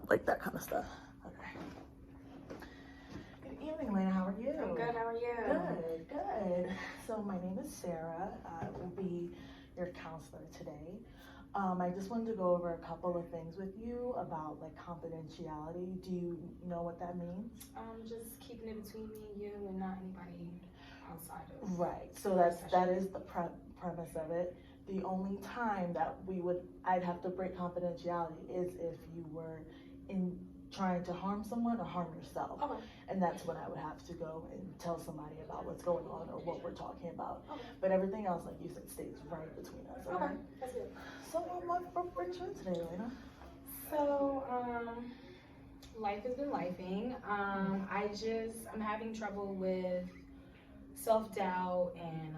like that kind of stuff. Okay. Good evening, Lena. How are you? I'm good. How are you? Good. So my name is Sarah. I will be your counselor today. I just wanted to go over a couple of things with you about like confidentiality. Do you know what that means? Just keeping it between me and you and not anybody outside of. Right. So that is the premise of it. The only time that I'd have to break confidentiality is if you were in trying to harm someone or harm yourself. Okay. And that's when I would have to go and tell somebody about what's going on or what we're talking about. Okay. But everything else, like you said, stays right between us. Okay. That's good. So what brings you in today, Elena? So, life has been lifing. I'm having trouble with self-doubt and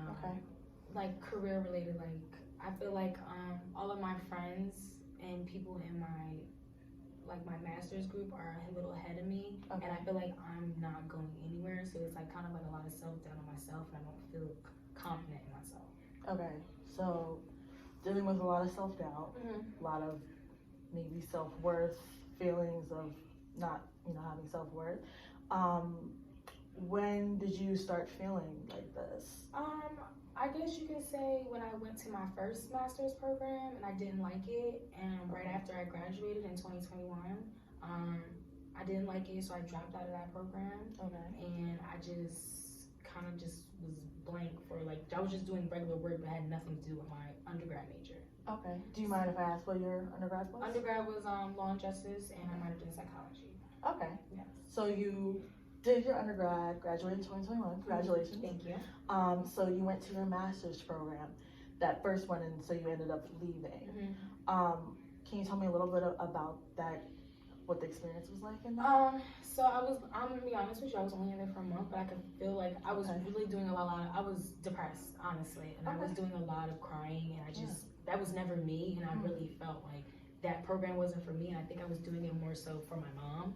like career related. Like I feel like all of my friends and people in my master's group are a little ahead of me, and I feel like I'm not going anywhere. So it's like kind of like a lot of self-doubt on myself, and I don't feel confident in myself. Okay, so dealing with a lot of self-doubt, a lot of maybe self-worth, feelings of not, having self-worth. When did you start feeling like this? I guess you could say when I went to my first master's program and I didn't like it, and right after I graduated in 2021, I didn't like it, so I dropped out of that program. And I just kind of just was blank for like, I was just doing regular work but had nothing to do with my undergrad major. Okay. Do you mind if I ask what your undergrad was? Undergrad was law and justice, and I minored in psychology. Okay. Yes. So you did your undergrad, graduated in 2021. Congratulations. Thank you. So you went to your master's program, that first one, and so you ended up leaving. Can you tell me a little bit about that, what the experience was like in that? So I'm gonna be honest with you, I was only in there for a month, but I could feel like I was really doing I was depressed, honestly, and I was doing a lot of crying, and I just, that was never me, and I really felt like that program wasn't for me, and I think I was doing it more so for my mom.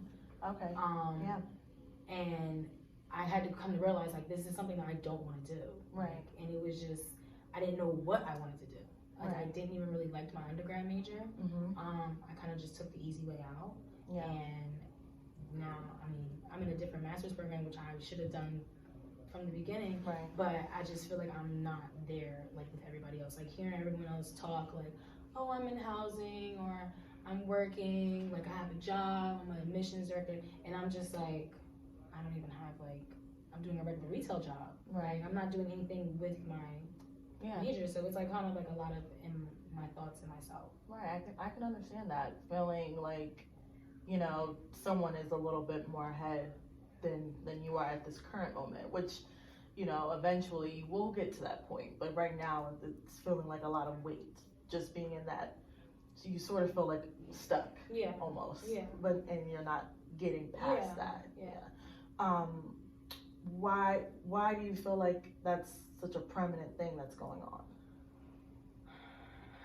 And I had to come to realize like this is something that I don't want to do. Right. And it was just, I didn't know what I wanted to do. Like I didn't even really like my undergrad major. I kind of just took the easy way out. And now, I mean, I'm in a different master's program, which I should have done from the beginning. But I just feel like I'm not there like with everybody else. Like hearing everyone else talk like, oh, I'm in housing, or I'm working, like I have a job, I'm an admissions director, and I'm just like, I don't even have like, I'm doing a regular retail job. I'm not doing anything with my major, so it's like kind of like a lot of in my thoughts and myself. I can understand that, feeling like, someone is a little bit more ahead than you are at this current moment, which, eventually we'll get to that point. But right now it's feeling like a lot of weight, just being in that, so you sort of feel like stuck almost. And you're not getting past that. Why do you feel like that's such a permanent thing that's going on?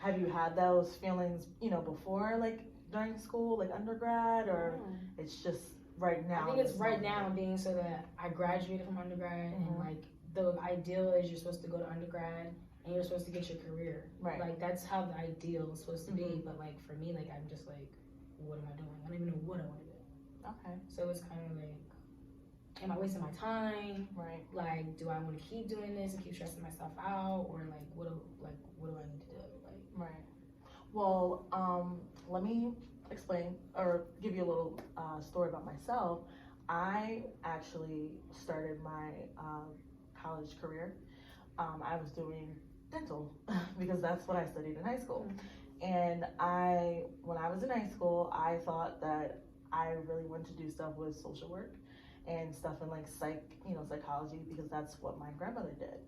Have you had those feelings, before, like during school, like undergrad, or it's just right now? I think it's right now, being so that I graduated from undergrad, and like the ideal is you're supposed to go to undergrad and you're supposed to get your career. Like that's how the ideal is supposed to be. But like for me, like I'm just like, what am I doing? I don't even know what I want to do. So it's kind of like, am I wasting my time? Like, do I want to keep doing this and keep stressing myself out, or like, what do I need to do? Well, let me explain or give you a little story about myself. I actually started my college career. I was doing dental because that's what I studied in high school. And when I was in high school, I thought that I really wanted to do stuff with social work and stuff in like psychology, because that's what my grandmother did.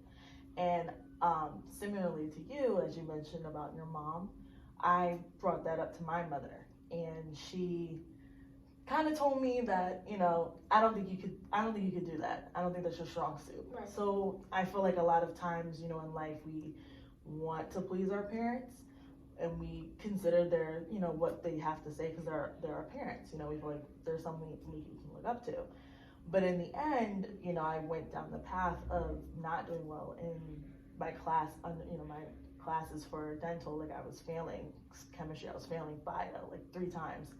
And similarly to you, as you mentioned about your mom, I brought that up to my mother, and she kind of told me that, I don't think you could do that. I don't think that's your strong suit. So I feel like a lot of times, in life, we want to please our parents, and we consider their, what they have to say, because they're our parents. We feel like there's something we can look up to. But in the end, I went down the path of not doing well in my class, my classes for dental. Like I was failing chemistry, I was failing bio like 3 times.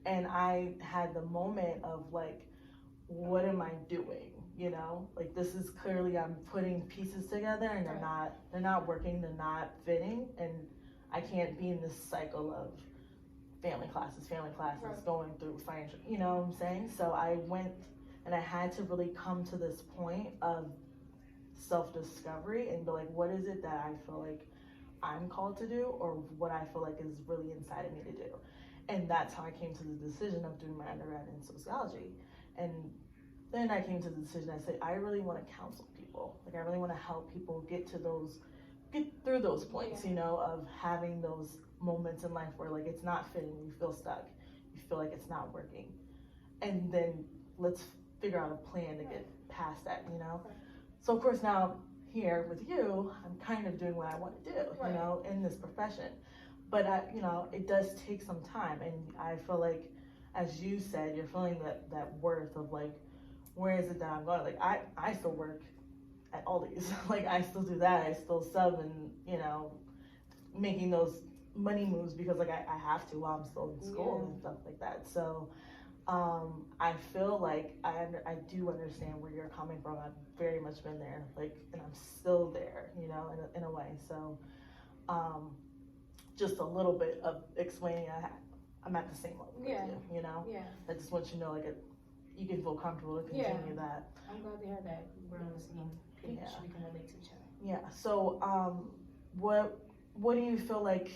And I had the moment of like, what am I doing? You know, like this is clearly I'm putting pieces together and they're not working, they're not fitting, and I can't be in this cycle of family classes, going through financial, you know what I'm saying? So I went and I had to really come to this point of self-discovery and be like, what is it that I feel like I'm called to do, or what I feel like is really inside of me to do. And that's how I came to the decision of doing my undergrad in sociology. And then I came to the decision, I said, I really want to counsel people. Like, I really want to help people get through those points, you know, of having those moments in life where like it's not fitting, you feel stuck, you feel like it's not working. And then let's figure out a plan to get past that, you know? So of course now here with you, I'm kind of doing what I want to do, you know, in this profession. But you know, it does take some time, and I feel like, as you said, you're feeling that worth of like, where is it that I'm going? Like I still work at Aldi's, like I still do that, I still sub and, you know, making those money moves because like I have to while I'm still in school and stuff like that. So I feel like I do understand where you're coming from. I've very much been there, like, and I'm still there, you know, in a way. So just a little bit of explaining, I'm at the same level with you know? Yeah. I just want you to know, like, you can feel comfortable to continue that. I'm glad to hear that we're on the same page. We can relate to each other. Yeah. So what do you feel like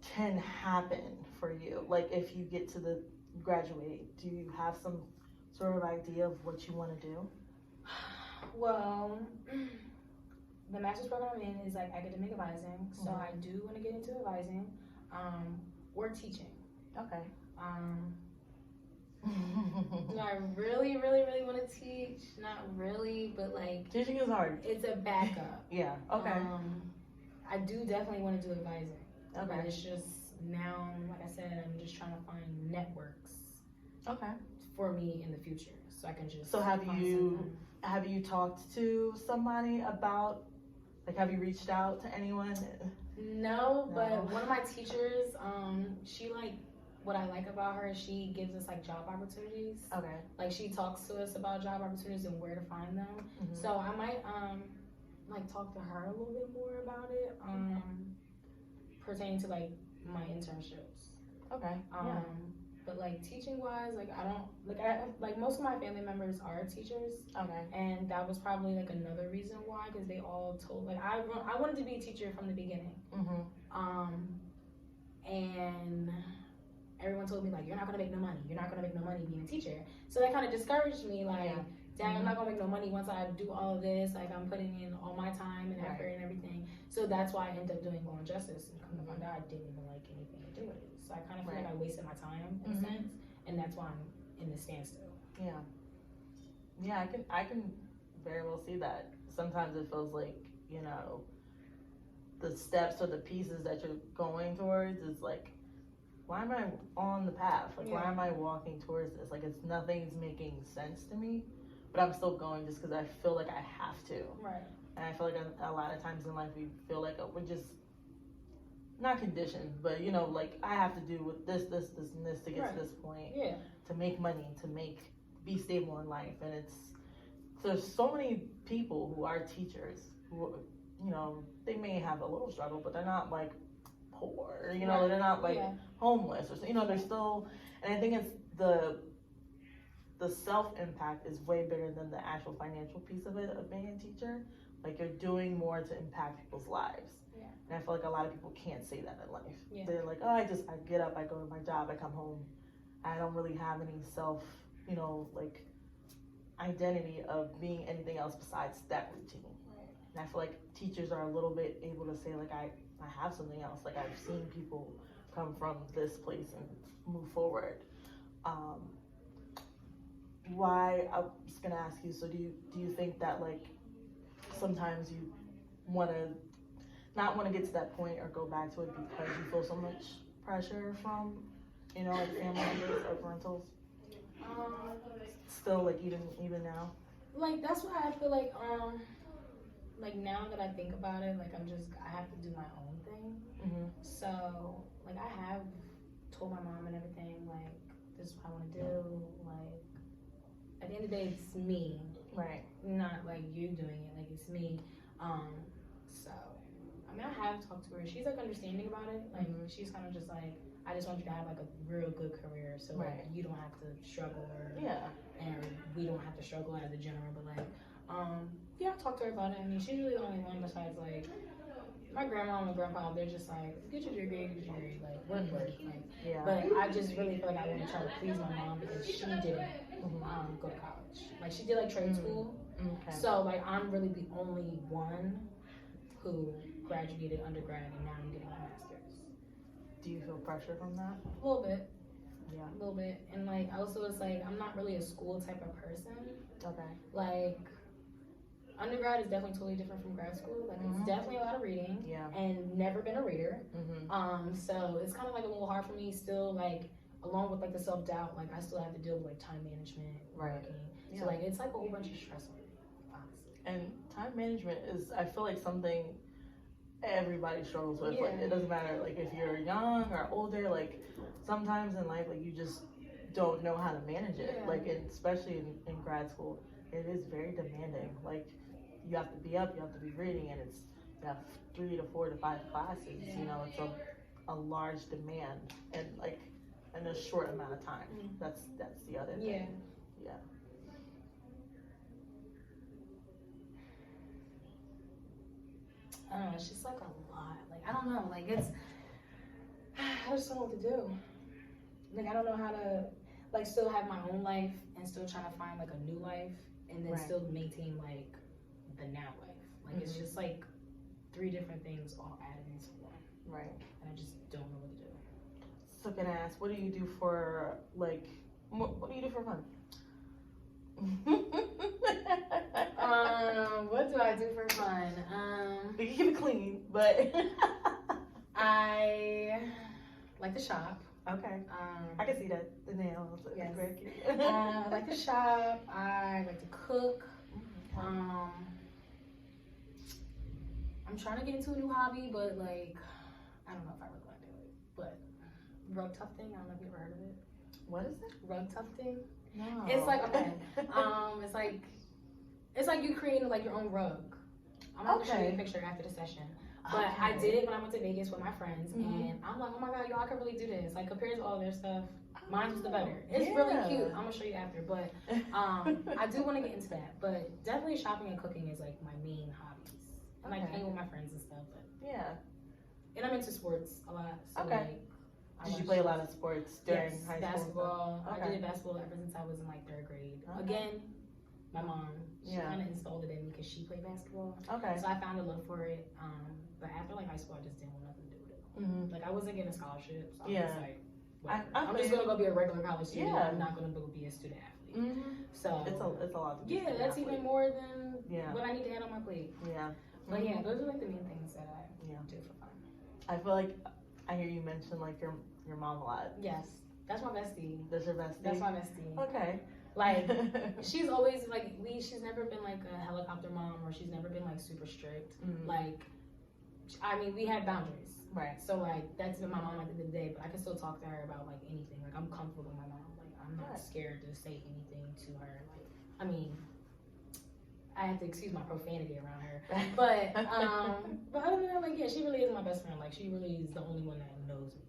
can happen for you? Like, if you get to the graduate, do you have some sort of idea of what you want to do? Well, the master's program I'm in is like academic advising, so I do want to get into advising, or teaching. Okay. Do I really, really, really want to teach? Not really, but like teaching is hard. It's a backup. Yeah. Okay. I do definitely want to do advising. Okay. But it's just now, like I said, I'm just trying to find networks. Okay. For me in the future, so I can just. So have you talked to somebody about, like, have you reached out to anyone? No, but one of my teachers, she like, what I like about her is she gives us like job opportunities. Okay. Like, she talks to us about job opportunities and where to find them. Mm-hmm. So I might like talk to her a little bit more about it, pertaining to like my internships. Okay. But like teaching wise, like I don't like most of my family members are teachers. Okay. And that was probably like another reason why, because they all told like I wanted to be a teacher from the beginning. Mm-hmm. And everyone told me like, you're not gonna make no money. You're not gonna make no money being a teacher. So that kind of discouraged me. Like, dang, I'm not gonna make no money once I do all of this. Like, I'm putting in all my time and effort and everything. So that's why I ended up doing Law and Justice. And come to find out, I didn't even like anything to do with it. So I kind of feel like I wasted my time in a sense, and that's why I'm in this standstill. Yeah. Yeah, I can very well see that. Sometimes it feels like, you know, the steps or the pieces that you're going towards is like, why am I on the path? Like, why am I walking towards this? Like, nothing's making sense to me, but I'm still going just because I feel like I have to. Right. And I feel like a lot of times in life we feel like we're just not conditioned, but, you know, like, I have to do with this, and this to get to this point. Yeah. To make money, be stable in life. And there's so many people who are teachers who, you know, they may have a little struggle, but they're not like poor, you know, they're not like homeless or, you know, they're still, and I think it's the self-impact is way bigger than the actual financial piece of it, of being a teacher. Like, you're doing more to impact people's lives. Yeah. And I feel like a lot of people can't say that in life. Yeah. They're like, oh, I get up, I go to my job, I come home. I don't really have any self, you know, like, identity of being anything else besides that routine. Right. And I feel like teachers are a little bit able to say, like, I have something else. Like, I've seen people come from this place and move forward. Why, I was gonna ask you, so do you think that, like, sometimes you not want to get to that point or go back to it because you feel so much pressure from, you know, like, family members or parentals? Still, like, even now? Like, that's why I feel like now that I think about it, like, I have to do my own thing. Mm-hmm. So, like, I have told my mom and everything, like, this is what I want to do. Like, at the end of the day, it's me. Right. Not like you doing it. Like, it's me. So, I mean, I have talked to her. She's like understanding about it. Like, she's kind of just like, I just want you to have like a real good career, so like you don't have to struggle, or and we don't have to struggle as a general. But like, yeah, I talked to her about it. I mean, she's really the only one besides like my grandma and my grandpa. They're just like, get your degree, like work, like. But I just really feel like I want to try to please my mom because she didn't go to college. Like she did like trade school. Okay. So like I'm really the only one who graduated undergrad, and now I'm getting my master's. Do you feel pressure from that? A little bit. Yeah. A little bit. And like also it's like I'm not really a school type of person. Okay. Like undergrad is definitely totally different from grad school. Like it's definitely a lot of reading. Yeah. And never been a reader. So it's kind of like a little hard for me still, like along with like the self-doubt, like I still have to deal with like time management, working. Yeah. So like it's like a whole bunch of stress on me, honestly. And time management is, I feel like, something everybody struggles with. Like it doesn't matter like if you're young or older, like sometimes in life like you just don't know how to manage it. Like especially in grad school, it is very demanding. Like you have to be up, you have to be reading, and it's you have 3 to 4 to 5 classes. You know, it's a large demand and like in a short amount of time. That's the other thing. Yeah. I don't know, it's just like a lot. Like, I don't know, like it's, I just don't know what to do. Like, I don't know how to, like, still have my own life and still trying to find, like, a new life and then still maintain, like, the now life. Like, it's just, like, 3 different things all added into one. Right. And I just don't know what to do. So can I ask, what do you do for, like, what do you do for fun? What do I do for fun? You keep it clean, but I like to shop. Okay. I can see that. The nails. Yes. Very cute. I like to shop. I like to cook. I'm trying to get into a new hobby, but like I don't know if I really want to do it. But rug tufting. I don't know if you ever heard of it. What is it? Rug tufting. No. It's like okay. It's like you creating like your own rug. I'm gonna show you a picture after the session. But I did it when I went to Vegas with my friends, and I'm like, oh my god, y'all, I could really do this. Like compared to all their stuff, mine was the better. It's really cute. I'm gonna show you after. But I do want to get into that. But definitely shopping and cooking is like my main hobbies. And like hanging with my friends and stuff. But and I'm into sports a lot. So like, did you play a lot of sports during high school? Basketball. I did basketball ever since I was in like 3rd grade. Again, my mom, she kind of installed it in me because she played basketball. So I found a love for it. But after like high school, I just didn't want nothing to do with it. Like I wasn't getting a scholarship, so I was like, I'm just gonna go be a regular college student. I'm not gonna go be a student athlete. So it's a lot to do. That's even more than what I need to add on my plate. But those are like the main things that I do for fun. I feel like I hear you mention like your mom a lot. Yes, that's my bestie. That's your bestie? That's my bestie. Okay. Like, she's always, like, she's never been, like, a helicopter mom, or she's never been, like, super strict. Like, I mean, we had boundaries. Right. So, like, that's been my mom at the end of the day, but I can still talk to her about, like, anything. Like, I'm comfortable with my mom. Like, I'm not scared to say anything to her. Like, I mean, I have to excuse my profanity around her. But other than that, like, she really is my best friend. Like, she really is the only one that knows me.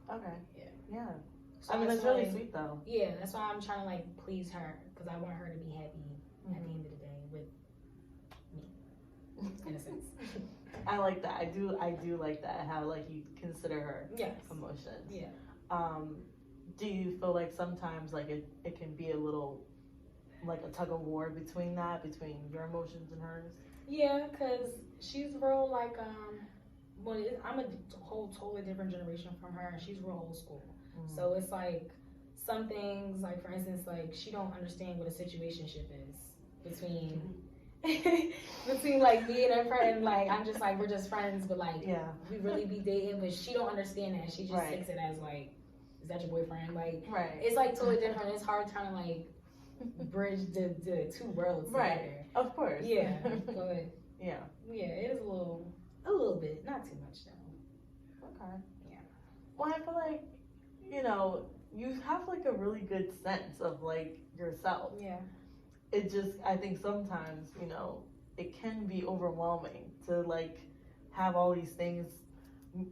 Okay. Yeah. So I mean, that's really sweet, though. Yeah, that's why I'm trying to, like, please her, because I want her to be happy at the end of the day with me, in a sense. I like that. I do like that, how, like, you consider her emotions. Yeah. Do you feel like sometimes, like, it can be a little, like, a tug of war between your emotions and hers? Yeah, because she's real, like, I'm a whole totally different generation from her, and she's real old school. So it's like some things, like for instance, like she don't understand what a situationship is between like me and her friend. Like I'm just like we're just friends, but like we really be dating. But she don't understand that. She just takes it as like, is that your boyfriend? Like it's like totally different. It's hard trying to like bridge the 2 worlds together. Of course. Yeah, but yeah, it is a little bit, not too much though. Okay. Yeah. Well, I feel like you know, you have like a really good sense of like yourself. Yeah. It just, I think sometimes, you know, it can be overwhelming to like have all these things,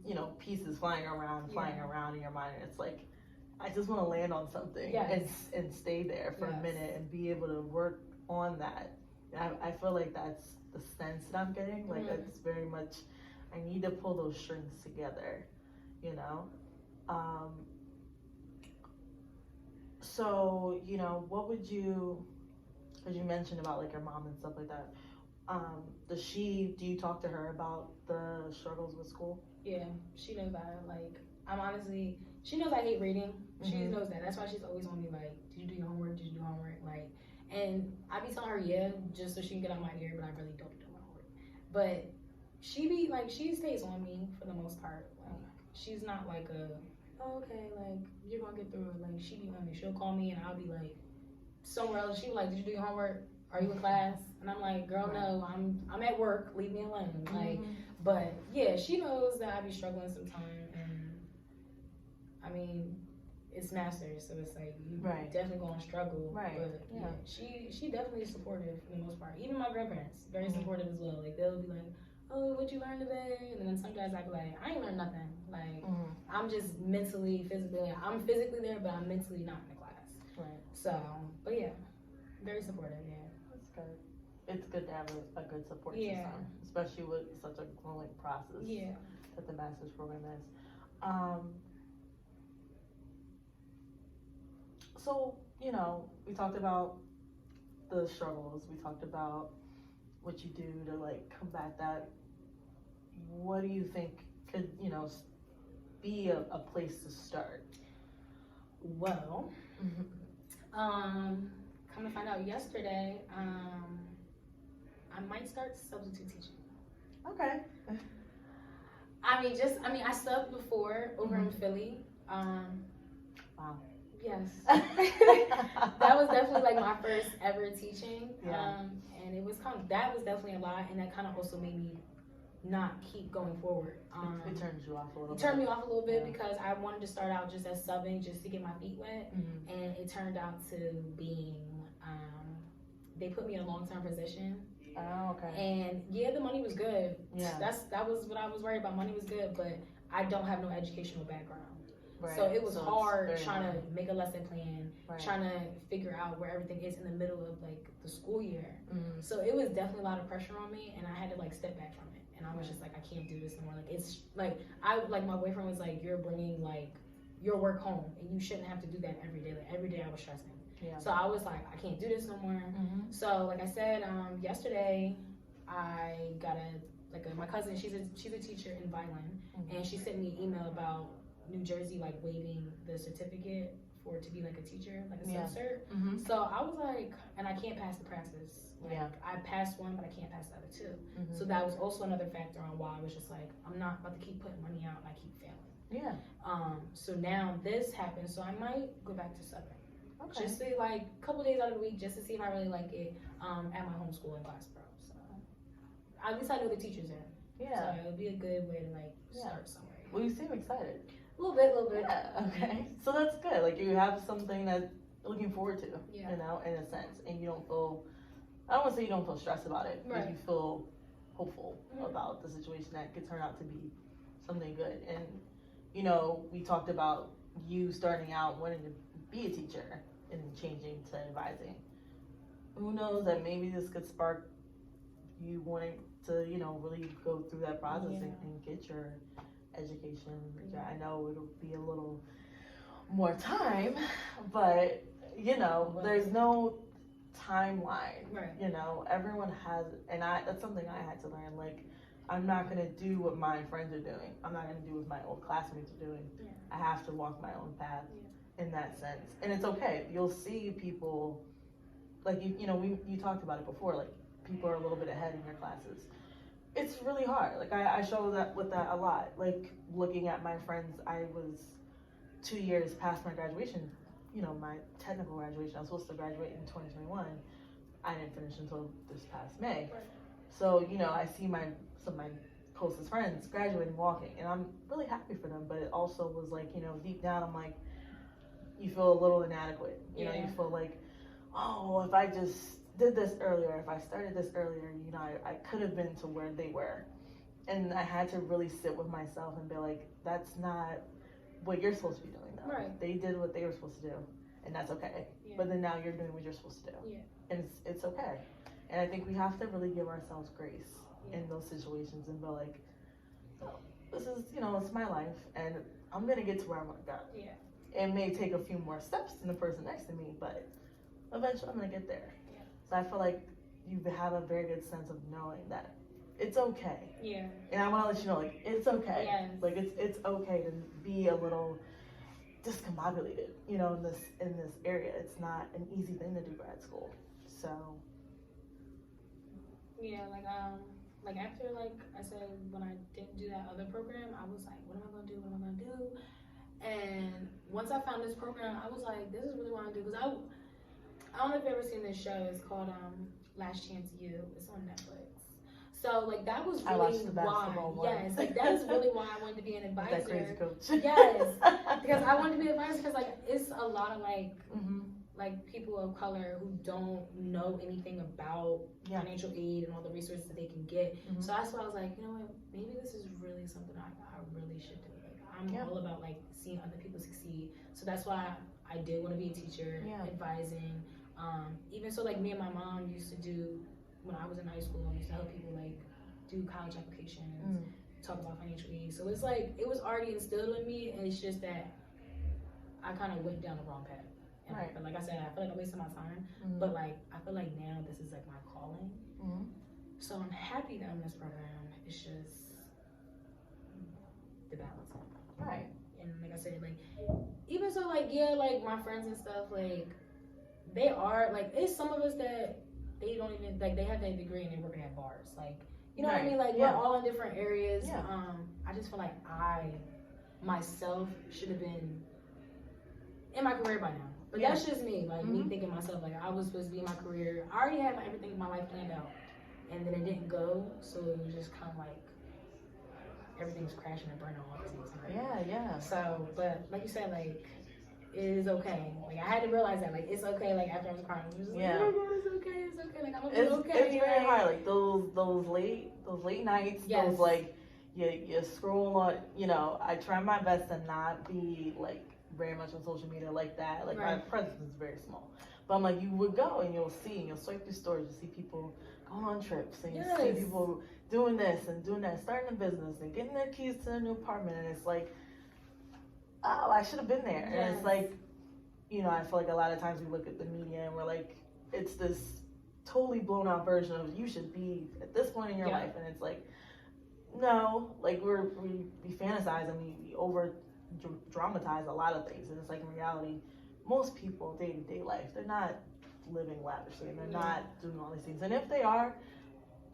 you know, pieces flying around in your mind. And it's like, I just want to land on something and stay there for a minute and be able to work on that. And I feel like that's the sense that I'm getting. Like, it's very much, I need to pull those strings together, you know? So, you know, what would you, because you mentioned about like your mom and stuff like that, do you talk to her about the struggles with school? Yeah, she knows that. Like, she knows I hate reading. She knows that. That's why she's always on me like, did you do your homework? Did you do homework? Like, and I be telling her, yeah, just so she can get out my ear, but I really don't do my homework. But she stays on me for the most part. Like, she's not like oh, okay, like, you're gonna get through it. Like, she be on me. She'll call me and I'll be like, somewhere else. She be like, did you do your homework? Are you in class? And I'm like, girl, no, I'm at work. Leave me alone. Like, but yeah, she knows that I be struggling sometimes, and I mean, it's masters, so it's like you definitely gonna struggle. Right. But yeah, she definitely is supportive for the most part. Even my grandparents, very supportive as well. Like, they'll be like, oh, what'd you learn today? And then sometimes I be like, I ain't learned nothing. Like, I'm just mentally, physically, I'm physically there, but I'm mentally not in the class. Right. So, but yeah, very supportive. Yeah. That's good. It's good to have a good support system, especially with such a growing process that the master's program is. So, you know, we talked about the struggles, we talked about what you do to like combat that. What do you think could, you know, be a place to start? Well, come to find out yesterday, I might start substitute teaching. Okay. I subbed before over in Philly. Wow. Yes. That was definitely like my first ever teaching. Yeah. And it was that was definitely a lot, and that kind of also made me not keep going forward. It turned you off a little bit. It turned me off a little bit because I wanted to start out just as subbing, just to get my feet wet. And it turned out to being, they put me in a long-term position. Oh, okay. And yeah, the money was good. Yeah. That was what I was worried about. Money was good, but I don't have no educational background. Right. So it was hard trying to make a lesson plan, trying to figure out where everything is in the middle of like the school year. So it was definitely a lot of pressure on me, and I had to like step back from it. And I was just like, I can't do this anymore. Like, it's like my boyfriend was like, you're bringing like your work home, and you shouldn't have to do that every day. Like, every day I was stressing. Yeah. So I was like, I can't do this no more. So like I said, yesterday I got my cousin. She's a teacher in violin, and she sent me an email about New Jersey like waiving the certificate to be like a teacher, like a sub-cert. So I was like, and I can't pass the praxis. Like, I passed one, but I can't pass the other two. So that was also another factor on why I was just like, I'm not about to keep putting money out and I keep failing. Yeah. So now this happened, so I might go back to subbing. Okay. Just to like a couple days out of the week, just to see if I really like it at my home school in Glassboro. So at least I know the teachers there. Yeah. So it would be a good way to like start somewhere. Well, you seem excited. A little bit. Yeah, okay. So that's good. Like, you have something that you're looking forward to, you know, in a sense. And you don't feel, I don't want to say you don't feel stressed about it, but you feel hopeful about the situation that could turn out to be something good. And, you know, we talked about you starting out wanting to be a teacher and changing to advising. Who knows that maybe this could spark you wanting to, you know, really go through that process and get your education. I know it'll be a little more time, but you know, there's no timeline. Right. You know, everyone has, and that's something I had to learn. Like, I'm not gonna do what my friends are doing. I'm not gonna do what my old classmates are doing. Yeah. I have to walk my own path in that sense, and it's okay. You'll see people, like you know, you talked about it before. Like, people are a little bit ahead in your classes. It's really hard. Like, I show that with that a lot. Like, looking at my friends, I was 2 years past my graduation, you know, my technical graduation. I was supposed to graduate in 2021. I didn't finish until this past May. So, you know, I see some of my closest friends graduating, walking, and I'm really happy for them. But it also was like, you know, deep down, I'm like, you feel a little inadequate. You know, you feel like, oh, if I just did this earlier, if I started this earlier, you know, I could have been to where they were. And I had to really sit with myself and be like, that's not what you're supposed to be doing though. Right. They did what they were supposed to do, and that's okay. Yeah. But then now you're doing what you're supposed to do. Yeah. And it's okay. And I think we have to really give ourselves grace in those situations and be like, oh, this is, you know, it's my life, and I'm gonna get to where I want to go. Yeah. It may take a few more steps than the person next to me, but eventually I'm gonna get there. Yeah. So I feel like you have a very good sense of knowing that it's okay. Yeah. And I want to let you know, like, it's okay. Yes. Like it's okay to be a little discombobulated, you know, in this area. It's not an easy thing to do grad school. So yeah, like after, like I said, when I didn't do that other program, I was like, what am I gonna do? What am I gonna do? And once I found this program, I was like, this is really what I want to do. Because I don't know if you've ever seen this show. It's called Last Chance U. It's on Netflix. So, like, that was really why. Yes, like, that is really why I wanted to be an advisor. That crazy coach. Yes, because I wanted to be an advisor because, like, it's a lot of, like, mm-hmm. like, people of color who don't know anything about financial aid and all the resources that they can get. Mm-hmm. So that's why I was like, you know what, maybe this is really something I really should do. Like, I'm all about, like, seeing other people succeed. So that's why I did want to be a teacher, advising. Even so, like, me and my mom used to do, when I was in high school, I used to help people, like, do college applications, talk about financial aid. So it's like, it was already instilled in me, and it's just that I kind of went down the wrong path. And right. Like I said, I feel like I wasted my time, but, like, I feel like now this is, like, my calling. So I'm happy that I'm in this program. It's just the balance. Right. And like I said, like, even so, like, yeah, like, my friends and stuff, like, they are, like, it's some of us that they don't even, like, they have that degree and they're working at bars. Like, you know what I mean? Like, we're all in different areas. Yeah. I just feel like I, myself, should have been in my career by now. But that's just me, like, me thinking myself, like, I was supposed to be in my career. I already had everything in my life planned out. And then it didn't go, so it was just kind of like, everything's crashing and burning all at the same time. Yeah. So, but like you said, like, it is okay. Like, I had to realize that, like, it's okay. Like, after I was crying, I was just like, oh my God, it's okay. Like, I'm gonna be okay. It's very hard. Like, those late nights, those, like, you scroll on, you know, I try my best to not be, like, very much on social media like that. Like, my presence is very small. But I'm like, you would go and you'll see, and you'll swipe through stories, you see people going on trips, and you see people doing this and doing that, starting a business and getting their keys to a new apartment, and it's like, oh, I should have been there. And it's like, you know, I feel like a lot of times we look at the media and we're like, it's this totally blown out version of you should be at this point in your life, and it's like, no, like we fantasize and we over dramatize a lot of things, and it's like in reality, most people day-to-day life, they're not living lavishly and they're not doing all these things, and if they are,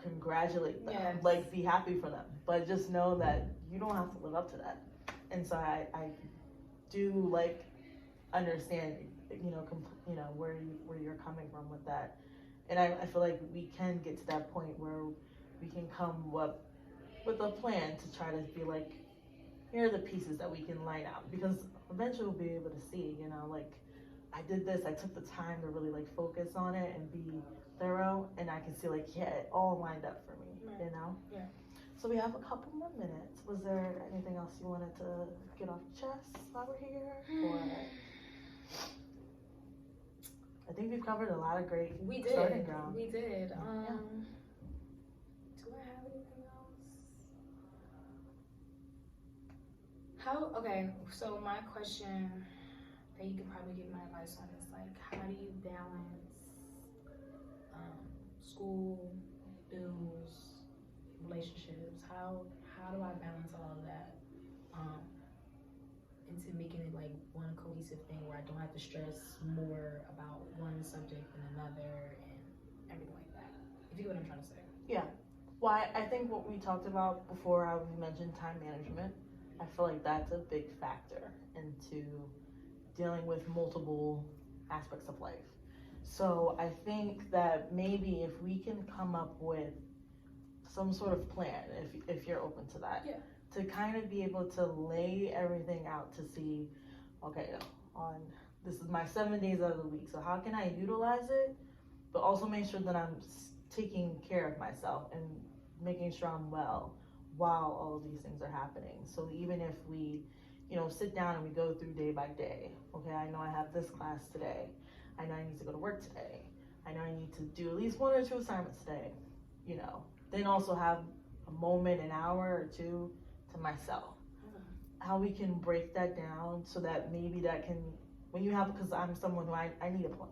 congratulate them, like, be happy for them, but just know that you don't have to live up to that. And so I do, like, understand, you know, where you're coming from with that, and I feel like we can get to that point where we can come up with a plan to try to be like, here are the pieces that we can line out, because eventually we'll be able to see, you know, like, I did this, I took the time to really, like, focus on it and be thorough, and I can see, like, yeah, it all lined up for me, you know? Yeah. So we have a couple more minutes. Was there anything else you wanted to get off your chest while we're here? Or I think we've covered a lot of great starting ground. We did. Do I have anything else? Okay, so my question that you could probably get my advice on is, like, how do you balance school, bills, relationships? How do I balance all of that into making it, like, one cohesive thing where I don't have to stress more about one subject than another and everything like that, if you get what I'm trying to say? Yeah. Well, I think what we talked about before, how we mentioned time management, I feel like that's a big factor into dealing with multiple aspects of life. So I think that maybe if we can come up with some sort of plan, if you're open to that, to kind of be able to lay everything out to see, okay, on this is my 7 days out of the week. So how can I utilize it, but also make sure that I'm taking care of myself and making sure I'm well while all of these things are happening. So even if we, sit down and we go through day by day, okay, I know I have this class today. I know I need to go to work today. I know I need to do at least 1 or 2 assignments today, Then also have a moment, an hour or 2 to myself. How we can break that down so that maybe that can, when you have, because I'm someone who I need a plan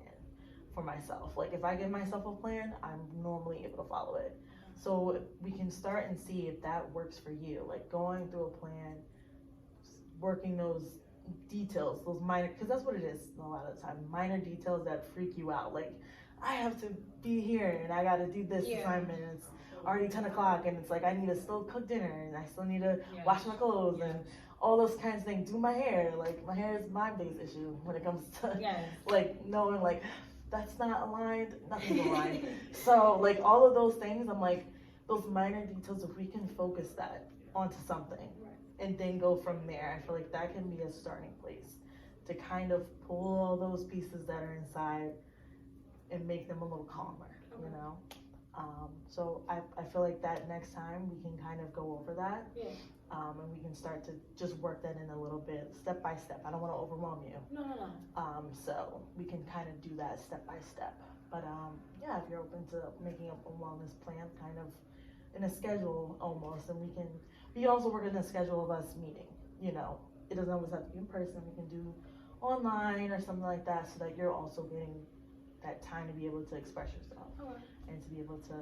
for myself. Like if I give myself a plan, I'm normally able to follow it. So we can start and see if that works for you. Like going through a plan, working those details, those minor, because that's what it is a lot of the time, minor details that freak you out. Like I have to be here and I got to do this assignment and it's already 10 o'clock and it's like I need to still cook dinner and I still need to wash my clothes and all those kinds of things. Do my hair. Like my hair is my biggest issue when it comes to like knowing like that's not aligned, nothing's aligned. So like all of those things, I'm like those minor details, if we can focus that onto something and then go from there, I feel like that can be a starting place to kind of pull all those pieces that are inside and make them a little calmer, So I feel like that next time we can kind of go over that, and we can start to just work that in a little bit, step by step. I don't want to overwhelm you. No. So we can kind of do that step by step. But if you're open to making up a wellness plan, kind of in a schedule almost, and we can also work in a schedule of us meeting. It doesn't always have to be in person. We can do online or something like that, so that you're also getting that time to be able to express yourself and to be able to,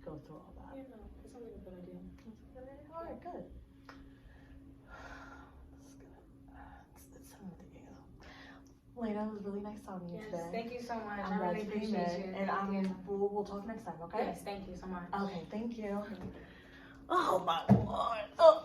go through all that. Yeah, no, that sounds like a good idea. All right, good. That's good. It's something to you. Lena, it was really nice talking to you today. Thank you so much. I'm I really appreciate you. And we'll talk next time, okay? Yes, thank you so much. Okay, thank you. Oh my Lord. Oh.